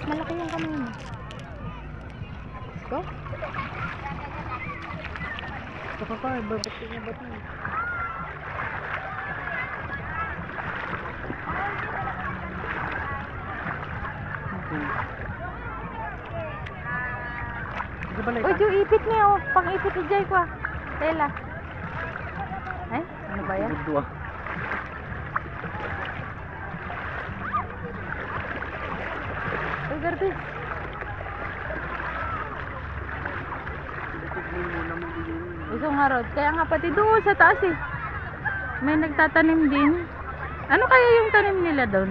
Malaki yung kamay mo. Let's go. Ito ka pa, babati na bati. Uy, yung ipit niya oh. Pang ipit ni Jay ko ah. Tela. Ay, ano ba yan? Uy, Garbi. Gusto nga Rod. Kaya nga pati doon sa taas eh. May nagtatanim din. Ano kaya yung tanim nila doon?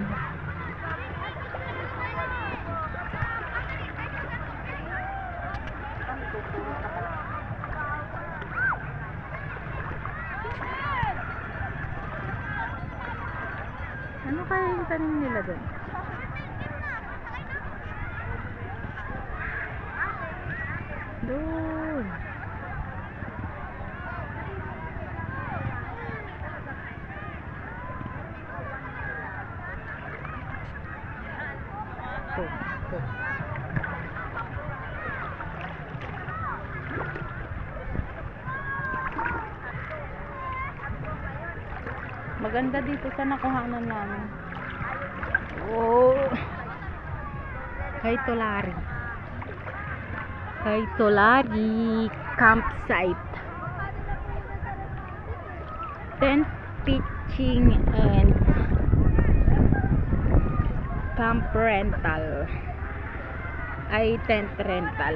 Ano kaya yung tanim nila doon? Doon. Maganda dito sa nakuhanan namin. Oh. Kaitolari. Kaitolari campsite. Tent pitching and camp rental. Ay tent rental.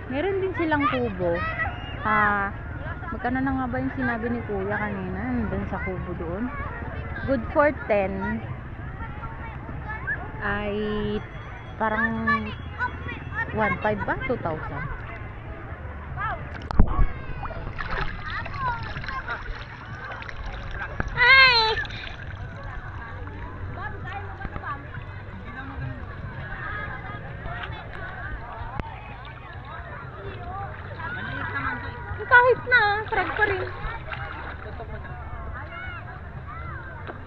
Meron din silang kubo. Magkano na nga ba yung sinabi ni Kuya kanina? Nandun sa kubo doon. Good for 10. Ay parang 1,500 ba? 2,000. Kahit na, frag pa rin.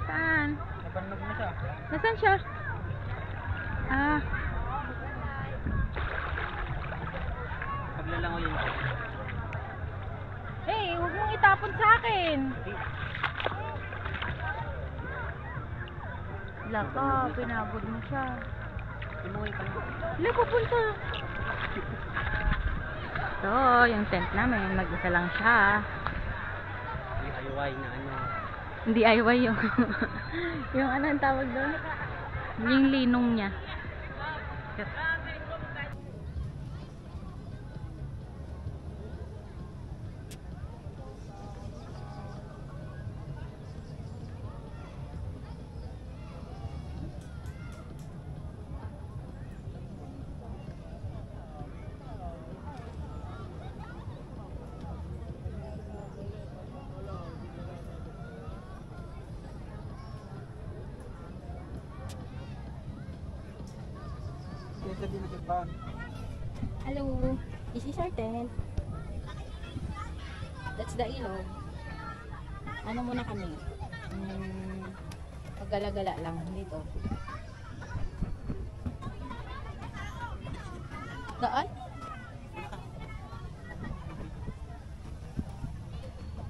Saan? Nabanlag na siya. Nasaan siya? Paglalangoy yun. Hey, huwag mong itapon sa akin. Laka, pinagod mo siya. Imuwi ka na. Wala, pupunta. Ito, yung tent namin, mag-isa lang siya. DIY na ano. Hindi DIY yung yung ano ang tawag doon? Yung linong niya. Hello, this is our tent. That's the ilog. Ano muna kami? Maggala-gala lang dito. Daan?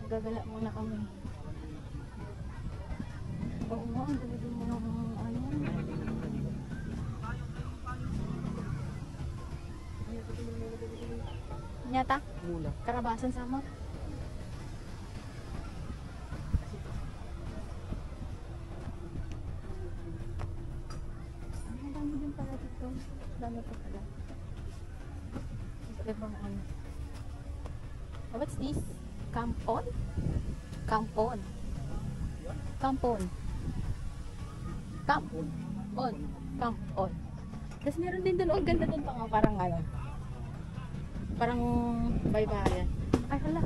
Maggagala muna kami. Oo nga, ang dali mo ng ano. Nyata? Mula. Karabasan sama? Ang dami din pala dito. Dami pa pala. Ito bang ano? What's this? Kampon? Kampon. Kampon. Kampon. Kampon. Tapos meron din doon. Ang ganda doon pa nga. Parang ano. Parang baybayan. Ay, hala.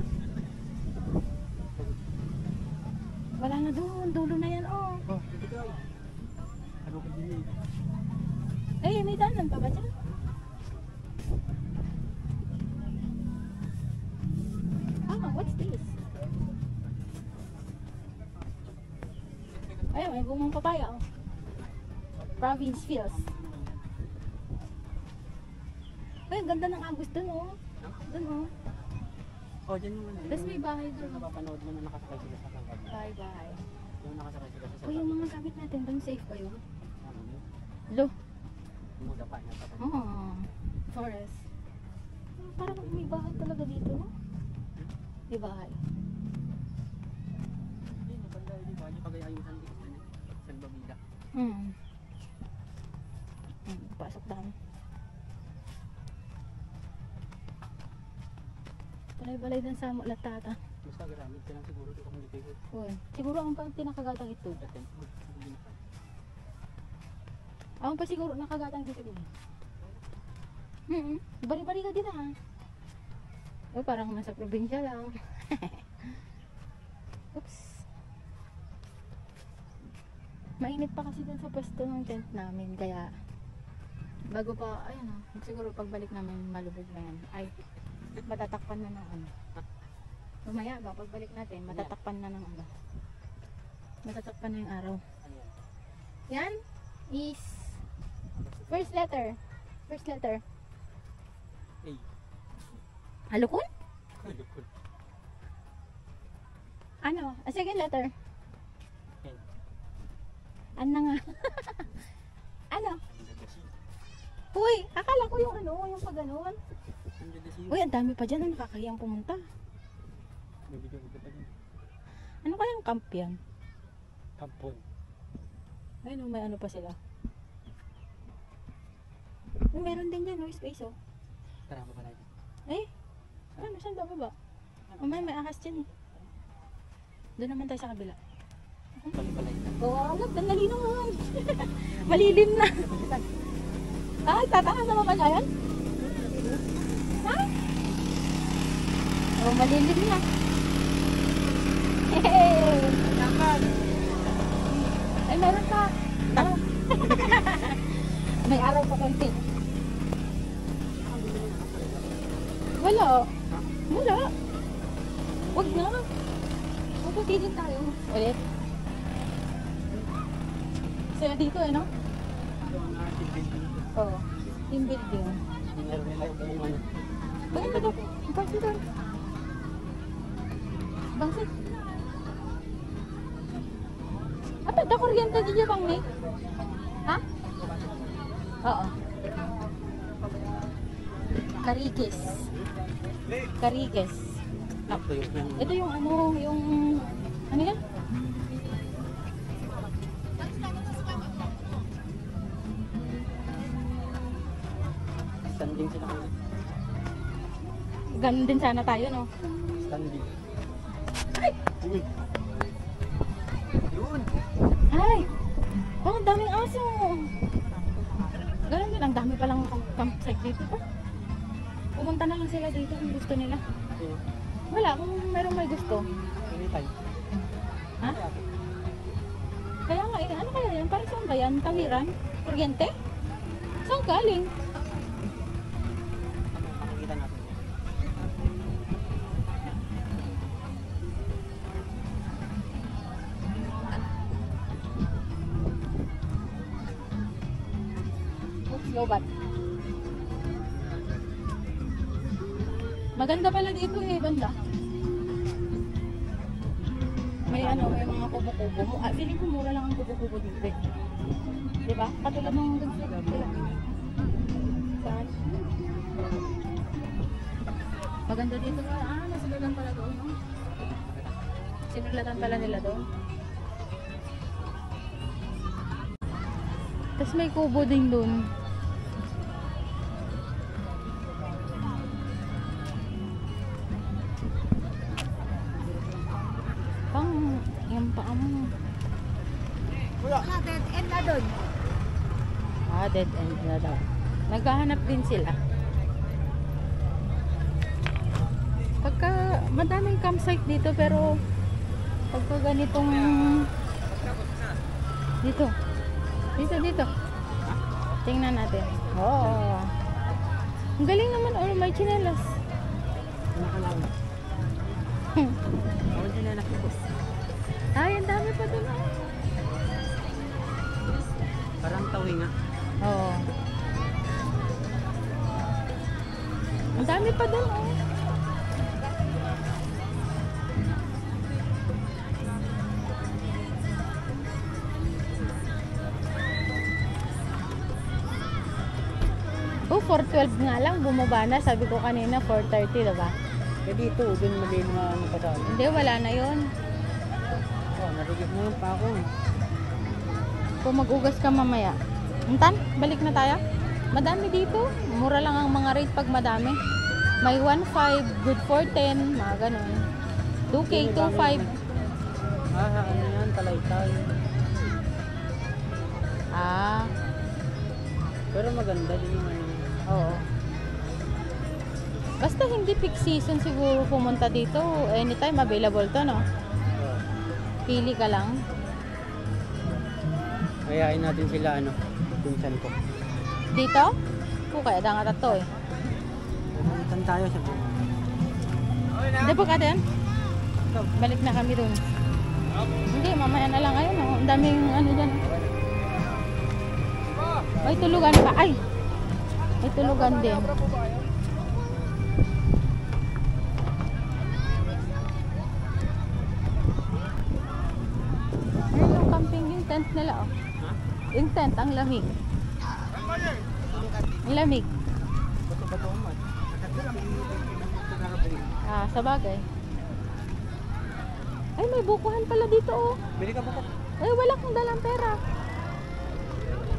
Wala na doon. Dulo na yan, oh. Ano ka din Eh, may daanan pa ba dyan? What's this? Ay, may bumang papaya, oh. Province feels. Ay, ang ganda ng Agus dun, oh. Dun, oh. Oh, dyan yung ano. Tapos may bahay dun. Napapanood mo na nakasakay sila sa kangkad. Bahay. Yung nakasakay sila sa Uy, yung mga gamit natin dun, safe ba yun? Ano yun? Lo. Yung mga dapa niya. Oh, forest. Parang may bahay talaga dito, no? May bahay. Hindi, maganda yun. Di ba? Yung pag-ayayusan dito sa San Babida. Pasok dami. Balay-balay din sa latata. Basta garamit ka lang siguro dito kung dito yun. Uy, siguro ang tinakagatang ito. Ang pa siguro nakagatang dito din. Bari-bari ka din ha. O parang nasa probinsya lang. Oops. Mainit pa kasi dun sa pwesto ng tent namin. Kaya bago pa, ayun siguro pagbalik namin malubog na yan. Ay, matatakpan na ng ano. Mamaya ba, pagbalik natin, matatakpan na ng ano. Matatakpan na yung araw. Yan is first letter. First letter. A. Halukon? Halukon. Ano? A second letter. N. Ano nga? Ano? Uy, akala ko yung ano, yung pag ganon. Uy, ang dami pa dyan. Nakakahiyang pumunta. Ano kayang camp yan? Kampon. Ayun, may ano pa sila. Meron din dyan, space oh. Tara mo pala dyan. Eh, ano, saan ba? May ahas dyan eh. Doon naman tayo sa kabila. Pali-palay na. Oo, nandali naman. Malilim na. Ay, tataas naman ba yan? Ha? Oh, malilim na. Hey! Ay, meron pa. Ah. May araw pa konti. Wala. Wala. Wag na. Magpatigil tayo. Ulit. Sila dito no? Oo. Team building. Meron nila yung ano. Bakit na to? Bangsit doon. Bangsit. Apa, da kuryente di dyan bang, Nick? Ha? Oo. Karikis. Karikis. Ah, ito yung ano, ano yan? Standing sila kanina. Ganun din sana tayo, no? Standing. Ay! Yun! Ay! Oh, ang daming aso! Ganun din, ang dami palang campsite dito pa. Pumunta na lang sila dito kung gusto nila. Wala, kung merong may gusto. Anytime. Ha? Kaya nga, ano kaya yan? Para saan ba yan? Tawiran? Kuryente? Saan galing? Makikita natin. Oops, lobat. Maganda pala dito eh, banda. May ano, may mga kubo-kubo. Feeling ko mura lang ang kubo-kubo dito eh. Diba? Katulad ng ganito sila. Saan? Maganda dito pa. Nasulatan pala doon, no? Sinulatan pala nila doon. Tapos may kubo din doon. Yung paamo. Dead end na doon. Dead end na daw. Naghahanap din sila. Pagka madaming campsite dito pero pagka ganitong dito. Tingnan natin. Oh. Ang galing naman, oh, may chinelas. Nakalaman. Ako din na nakikos. Ay, ang dami pa doon. Parang tawing nga. Oo. Ang dami pa doon, oh. Oh, 412 nga lang, bumaba na. Sabi ko kanina, 430, diba? Eh dito, dun mali na ano pa sa amin. Hindi, wala na yun. Oh, narugit mo yung pako. Kung mag-ugas ka mamaya. Intan, balik na tayo. Madami dito. Mura lang ang mga rate pag madami. May 1.5, good for 10, mga ganun. 2K, 2.5. Ano yan, talaytay. Ah, Pero maganda din yung ano. oo. Basta hindi peak season siguro pumunta dito. Anytime available to, no? Oh. Pili ka lang. Kayain natin sila ano, pinsan ko. Dito? Kaya da nga tato eh. Pumuntan tayo sa buwan. Hindi po ka din? Balik na kami dun. Hindi, mamaya na lang. Ayun, oh. Ang daming ano dyan. May tulugan pa. Ay! May tulugan din. Ayun yung camping, yung tent nila, oh. Ha? Yung tent, ang lamig. Ang lamig. Bato-bato man. Ah, sa bagay. Ay, may bukuhan pala dito, oh. Bili ka ba? Ay, wala kang dalang pera.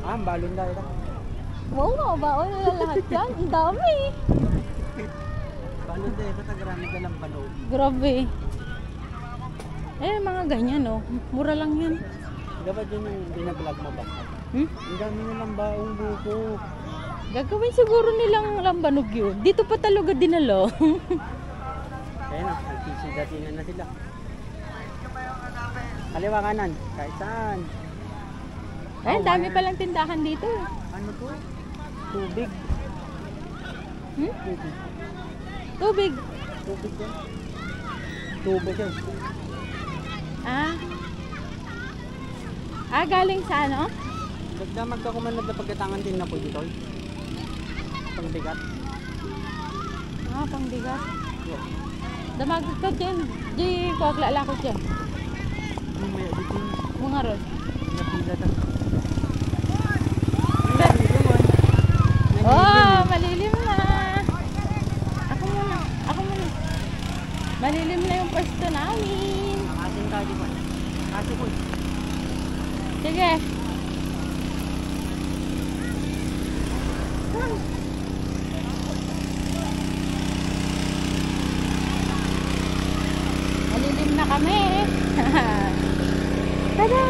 Ah, balon dahil ka. Wow, mga baon na lahat yan. Ang dami. Balon dahil ka, tagrami ka lang panood. Grabe. Eh, mga ganyan, oh. Mura lang yan. Dapat yun yung binablog mo ba? Hmm? Ang dami nilang baong buko. Gagawin siguro nilang lambanog yun. Dito pa talaga dinalo. Kaya na, nagsisigatinan na sila. Kaliwa kanan, kahit saan. Ay, ang dami palang tindahan dito. Ano to? Tubig. Hmm? Tubig. Tubig. Tubig yan. Tubo siya. Ah. Ah, galing sa ano? Nagdamag ka kuman na pagkatangan din na po dito. Pangbigat. Ah, pangbigat. Yeah. Damag ka dyan. Di ko aglala ko dyan. May dito. Mga ron. Napila ta. Oh, malilim na. Ako muna. Ako muna. Malilim na yung pwesto namin. Asin tayo di ba? Kasi po. Sige. Malilim na kami. Tada!